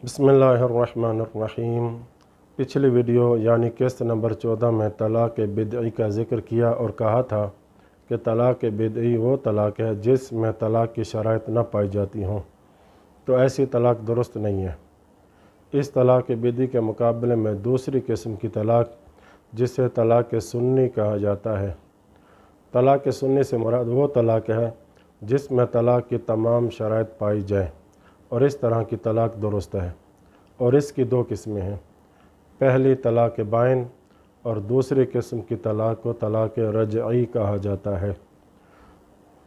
बिस्मिल्लाहिर्रहमानिर्रहीम। पिछली वीडियो यानी किस्त नंबर 14 में तलाक़ बिदई का ज़िक्र किया और कहा था कि तलाक़ बिदई वो तलाक़ है जिसमें तलाक़ की शराइत न पाई जाती हों, तो ऐसी तलाक़ दुरुस्त नहीं है। इस तलाक़ बिदई के मुकाबले में दूसरी किस्म की तलाक़, जिसे तलाक़ सुन्नी कहा जाता है। तलाक़ सुन्नी से मुराद वो तलाक़ है जिसमें तलाक़ की तमाम शराइत पाई जाए, और इस तरह की तलाक़ दुरुस्त है। और इसकी दो किस्में हैं, पहली तलाक़ बाइन और दूसरी किस्म की तलाक़ को तलाक़ रजई कहा जाता है।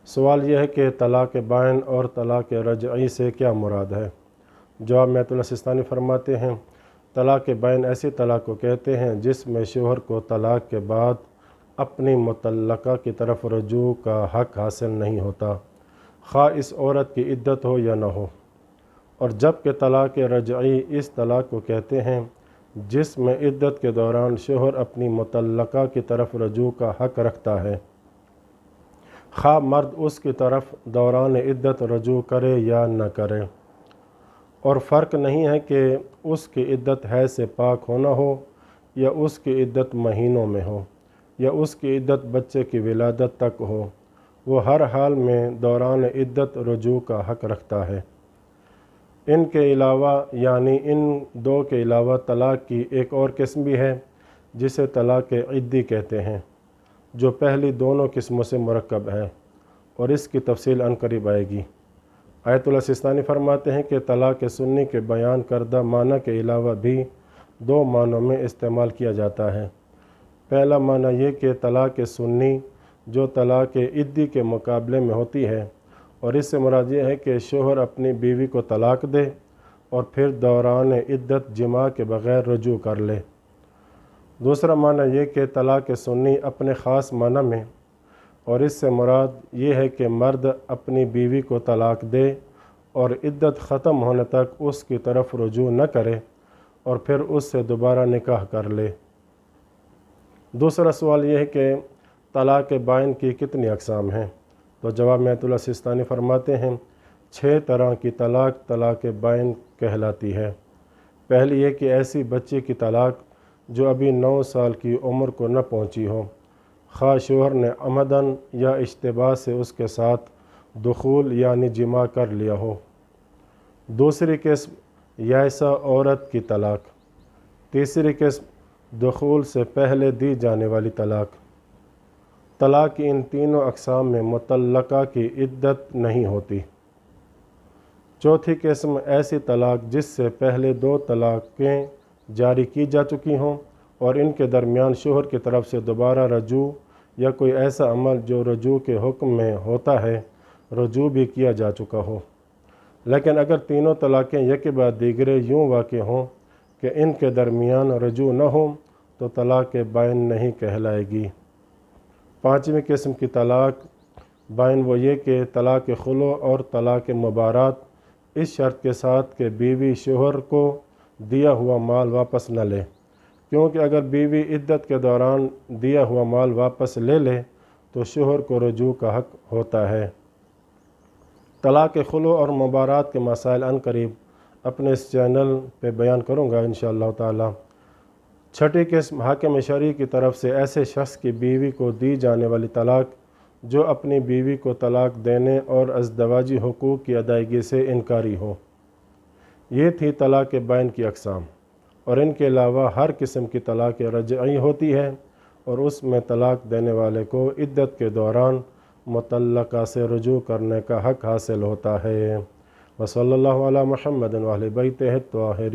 सवाल यह है कि तलाक़ बाइन और तलाक़ रजई से क्या मुराद है। जवाब में आयतुल्लाह सिस्तानी फरमाते हैं, तलाक़ बाइन ऐसी तलाक़ को कहते हैं जिसमें शोहर को तलाक़ के बाद अपनी मुतल्लका की तरफ रजू का हक़ हासिल नहीं होता, खा इस औरत की इद्दत हो या न हो। और जबकि तलाक़ रजई इस तलाक़ को कहते हैं जिसमें इद्दत के दौरान शोहर अपनी मुतल्लका की तरफ रजू का हक़ रखता है, खा मर्द उसकी तरफ दौरान इद्दत रजू करे या न करे। और फ़र्क नहीं है कि उसकी इद्दत हैज़ से पाक होना हो, या उसकी इद्दत महीनों में हो, या उसकी इद्दत बच्चे की विलादत तक हो, वो हर हाल में दौरान इद्दत रजू का हक़ रखता है। इनके अलावा यानी इन दो के अलावा तलाक़ की एक और किस्म भी है जिसे तलाक़ इद्दी कहते हैं, जो पहली दोनों किस्मों से मुरक्कब है, और इसकी तफसील अनकरीब आएगी। आयतुल्लाह सिस्तानी फरमाते हैं कि तलाक़ सुन्नी के बयान करदा माना के अलावा भी दो मानों में इस्तेमाल किया जाता है। पहला माना ये कि तलाक़ सुन्नी जो तलाक़ इद्दी के मुकाबले में होती है, और इससे मुराद ये है कि शोहर अपनी बीवी को तलाक़ दे और फिर दौरान इद्दत जिमा के बग़ैर रजू कर ले। दूसरा माना ये कि तलाक़ सुन्नी अपने ख़ास माना में, और इससे मुराद ये है कि मर्द अपनी बीवी को तलाक़ दे और इद्दत ख़त्म होने तक उसकी तरफ रजू न करे और फिर उससे दोबारा निकाह कर ले। दूसरा सवाल ये है कि तलाक़ बाइन की कितनी अक़साम हैं, तो जवाब में आयतुल्लाह सिस्तानी फरमाते हैं 6 तरह की तलाक़ तलाक़ बाइन कहलाती है। पहली ये कि ऐसी बच्ची की तलाक़ जो अभी 9 साल की उम्र को न पहुंची हो, खा शोहर ने अमदन या इश्तिबाह से उसके साथ दुखूल यानी जिमा कर लिया हो। दूसरी किस्म याइसा औरत की तलाक़। तीसरी किस्म दुखूल से पहले दी जाने वाली तलाक़। तलाक़ की इन तीनों अक़साम में मुतल्लका की इद्दत नहीं होती। चौथी किस्म ऐसी तलाक़ जिससे पहले 2 तलाक़ें जारी की जा चुकी हों और इनके दरमियान शोहर की तरफ से दोबारा रजू या कोई ऐसा अमल जो रजू के हुक्म में होता है रजू भी किया जा चुका हो। लेकिन अगर तीनों तलाक़ें एक बाद दीगरे यूँ वाक़ हों कि इनके दरमियान रजू न हो, तो तलाक़ बाइन नहीं कहलाएगी। पाँचवीं किस्म की तलाक़ बाइन वो ये कि तलाक़ खुलो और तलाक़ मुबारात इस शर्त के साथ कि बीवी शोहर को दिया हुआ माल वापस न ले, क्योंकि अगर बीवी इद्दत के दौरान दिया हुआ माल वापस ले ले तो शोहर को रजू का हक़ होता है। तलाक़ खुलो और मुबारात के मसाइल अनकरीब अपने इस चैनल पे बयान करूँगा इंशाअल्लाह ताला। छठी किस्म हाकिम शरई की तरफ से ऐसे शख्स की बीवी को दी जाने वाली तलाक़ जो अपनी बीवी को तलाक़ देने और अज़दवाजी हुकूक़ की अदायगी से इनकारी हो। ये थी तलाक़ बाइन की अक़साम, और इनके अलावा हर किस्म की तलाक़ रजई होती है, और उसमें तलाक़ देने वाले को इद्दत के दौरान मुतल्लका से रजू करने का हक़ हासिल होता है। वसल्लल्लाहु अला मुहम्मद व अहले बैतिही त्वाहिरीन।